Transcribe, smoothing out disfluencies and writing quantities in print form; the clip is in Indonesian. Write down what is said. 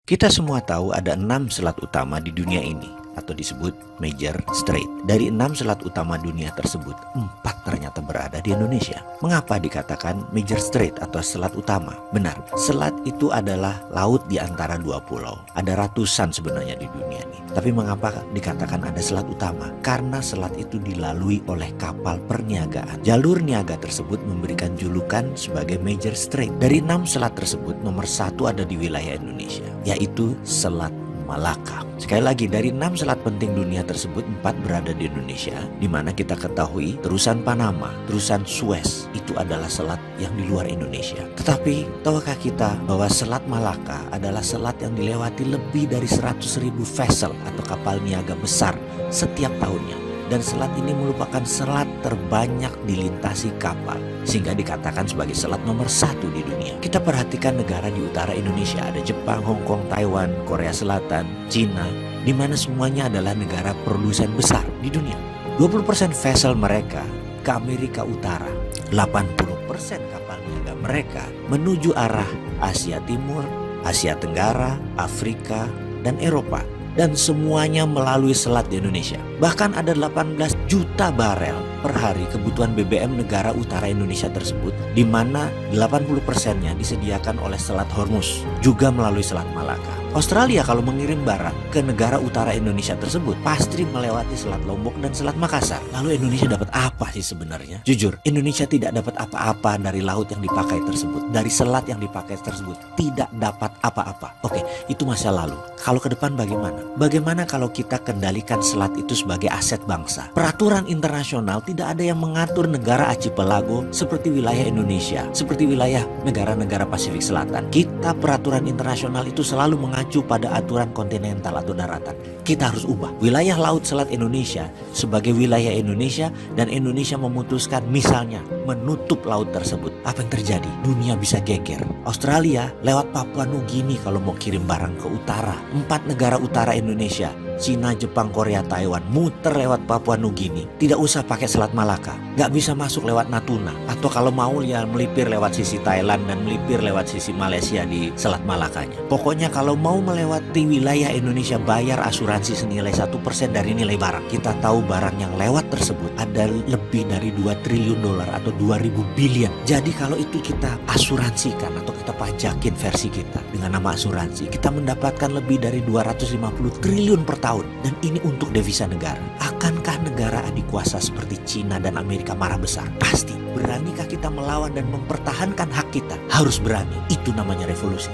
Kita semua tahu ada 6 selat utama di dunia ini, atau disebut Major Strait. Dari 6 selat utama dunia tersebut, 4 ternyata berada di Indonesia. Mengapa dikatakan Major Strait atau selat utama? Benar, selat itu adalah laut di antara dua pulau. Ada ratusan sebenarnya di dunia ini. Tapi mengapa dikatakan ada selat utama? Karena selat itu dilalui oleh kapal perniagaan. Jalur niaga tersebut memberikan julukan sebagai Major Strait. Dari 6 selat tersebut, nomor 1 ada di wilayah Indonesia, yaitu Selat Malaka. Sekali lagi, dari 6 selat penting dunia tersebut, 4 berada di Indonesia, di mana kita ketahui terusan Panama, terusan Suez itu adalah selat yang di luar Indonesia. Tetapi tahukah kita bahwa Selat Malaka adalah selat yang dilewati lebih dari 100.000 vessel atau kapal niaga besar setiap tahunnya. Dan selat ini merupakan selat terbanyak dilintasi kapal, sehingga dikatakan sebagai selat nomor 1 di dunia. Kita perhatikan negara di utara Indonesia, ada Jepang, Hong Kong, Taiwan, Korea Selatan, Cina, di mana semuanya adalah negara produsen besar di dunia. 20% vessel mereka ke Amerika Utara, 80% kapal niaga mereka menuju arah Asia Timur, Asia Tenggara, Afrika, dan Eropa. Dan semuanya melalui selat di Indonesia. Bahkan ada 18 juta barel per hari kebutuhan BBM negara utara Indonesia tersebut, di mana 80%-nya disediakan oleh Selat Hormuz, juga melalui Selat Malaka. Australia kalau mengirim barang ke negara utara Indonesia tersebut pasti melewati Selat Lombok dan Selat Makassar. Lalu Indonesia dapat apa sih sebenarnya? Jujur, Indonesia tidak dapat apa-apa dari laut yang dipakai tersebut, dari selat yang dipakai tersebut, tidak dapat apa-apa. Oke, itu masa lalu. Kalau ke depan bagaimana? Bagaimana kalau kita kendalikan selat itu sebagai aset bangsa? Peraturan internasional tidak ada yang mengatur negara archipelago seperti wilayah Indonesia, seperti wilayah negara-negara Pasifik Selatan. Kita peraturan internasional itu selalu mengacu pada aturan kontinental atau daratan. Kita harus ubah wilayah laut selat Indonesia sebagai wilayah Indonesia, dan Indonesia memutuskan misalnya menutup laut tersebut. Apa yang terjadi? Dunia bisa geger. Australia lewat Papua Nugini kalau mau kirim barang ke utara. 4 negara utara Indonesia, Cina, Jepang, Korea, Taiwan, muter lewat Papua Nugini. Tidak usah pakai Selat Malaka. Nggak bisa masuk lewat Natuna. Atau kalau mau ya melipir lewat sisi Thailand dan melipir lewat sisi Malaysia di Selat Malakanya. Pokoknya kalau mau melewati wilayah Indonesia, bayar asuransi senilai 1% dari nilai barang. Kita tahu barang yang lewat tersebut ada lebih dari 2 triliun dolar atau 2.000 billion. Jadi kalau itu kita asuransikan atau kita pajakin versi kita dengan nama asuransi, kita mendapatkan lebih dari 250 triliun per tahun. Dan ini untuk devisa negara. Akankah negara adik kuasa seperti Cina dan Amerika marah besar? Pasti. Beranikah kita melawan dan mempertahankan hak kita? Harus berani. Itu namanya revolusi.